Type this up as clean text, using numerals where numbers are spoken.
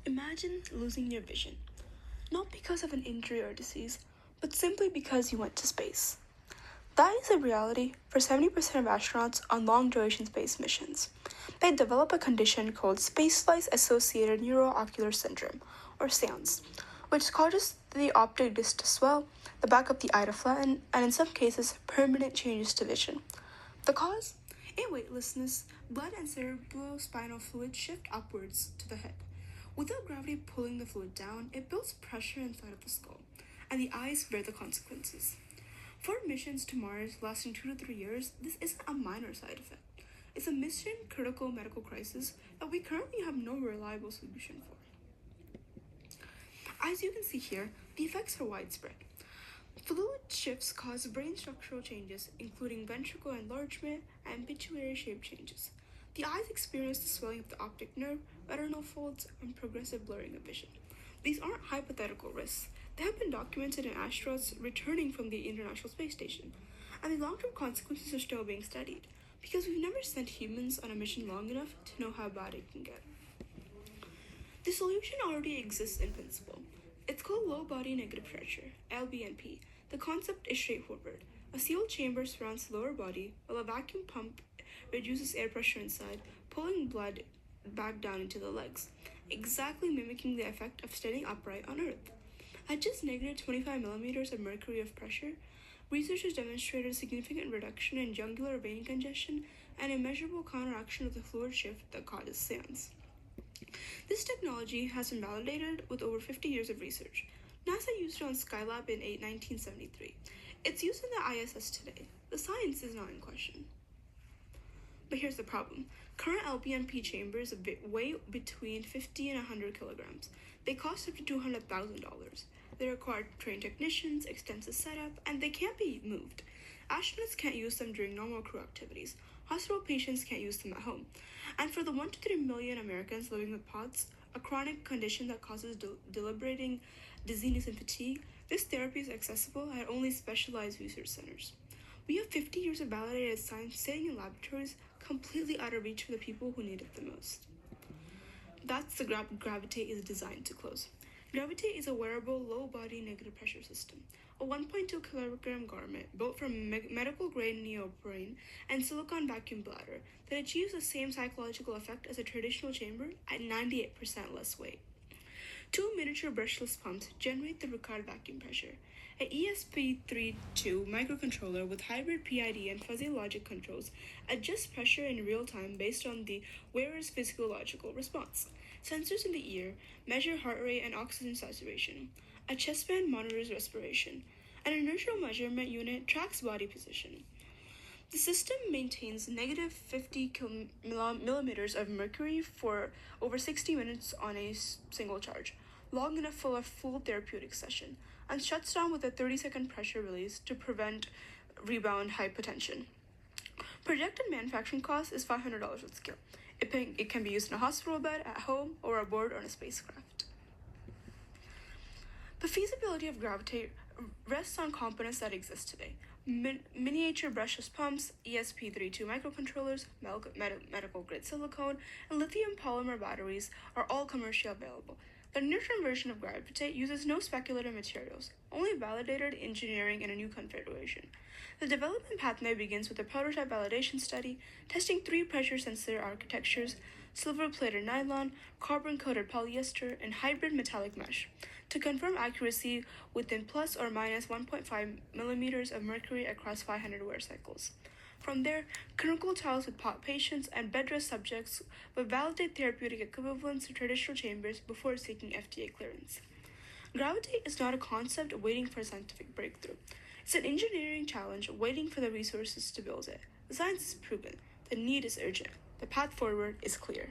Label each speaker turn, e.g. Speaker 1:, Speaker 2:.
Speaker 1: Imagine losing your vision, not because of an injury or disease, but simply because you went to space. That is a reality for 70% of astronauts on long-duration space missions. They develop a condition called spaceflight-associated neuroocular syndrome, or SANS, which causes the optic disc to swell, the back of the eye to flatten, and in some cases, permanent changes to vision. The cause? In weightlessness, blood and cerebrospinal fluid shift upwards to the head. Without gravity pulling the fluid down, it builds pressure inside of the skull, and the eyes bear the consequences. For missions to Mars lasting 2 to 3 years, this isn't a minor side effect. It's a mission-critical medical crisis that we currently have no reliable solution for. As you can see here, the effects are widespread. Fluid shifts cause brain structural changes, including ventricle enlargement and pituitary shape changes. The eyes experience the swelling of the optic nerve, retinal folds, and progressive blurring of vision. These aren't hypothetical risks. They have been documented in astronauts returning from the International Space Station, and the long-term consequences are still being studied, because we've never sent humans on a mission long enough to know how bad it can get. The solution already exists in principle. It's called low body negative pressure, LBNP. The concept is straightforward. A sealed chamber surrounds the lower body, while a vacuum pump reduces air pressure inside, pulling blood back down into the legs, exactly mimicking the effect of standing upright on Earth. At just negative 25 millimeters of mercury of pressure, researchers demonstrated a significant reduction in jugular vein congestion and a measurable counteraction of the fluid shift that causes SANS. This technology has been validated with over 50 years of research. NASA used it on Skylab in 1973. It's used in the ISS today. The science is not in question. But here's the problem. Current LBNP chambers weigh between 50 and 100 kilograms. They cost up to $200,000. They require trained technicians, extensive setup, and they can't be moved. Astronauts can't use them during normal crew activities. Hospital patients can't use them at home. And for the 1 to 3 million Americans living with POTS, a chronic condition that causes debilitating dizziness and fatigue, this therapy is accessible at only specialized research centers. We have 50 years of validated science sitting in laboratories completely out of reach for the people who need it the most. That's the Gravitate is designed to close. Gravitate is a wearable, low-body negative pressure system, a 1.2 kilogram garment built from medical-grade neoprene and silicone vacuum bladder that achieves the same psychological effect as a traditional chamber at 98% less weight. 2 miniature brushless pumps generate the required vacuum pressure. An ESP32 microcontroller with hybrid PID and fuzzy logic controls adjusts pressure in real time based on the wearer's physiological response. Sensors in the ear measure heart rate and oxygen saturation. A chest band monitors respiration. An inertial measurement unit tracks body position. The system maintains negative 50 millimeters of mercury for over 60 minutes on a single charge, long enough for a full therapeutic session, and shuts down with a 30-second pressure release to prevent rebound hypotension. Projected manufacturing cost is $500 at scale. It can be used in a hospital bed, at home, or aboard on a spacecraft. The feasibility of Gravitate rests on components that exist today. Miniature brushless pumps, ESP32 microcontrollers, medical-grade silicone, and lithium polymer batteries are all commercially available. The near-term version of Gravitate uses no speculative materials, only validated engineering in a new configuration. The development pathway begins with a prototype validation study, testing 3 pressure sensor architectures, silver-plated nylon, carbon-coated polyester, and hybrid metallic mesh, to confirm accuracy within plus or minus 1.5 millimeters of mercury across 500 wear cycles. From there, clinical trials with POT patients and bed rest subjects will validate therapeutic equivalents to traditional chambers before seeking FDA clearance. Gravitate is not a concept waiting for a scientific breakthrough. It's an engineering challenge waiting for the resources to build it. The science is proven. The need is urgent. The path forward is clear.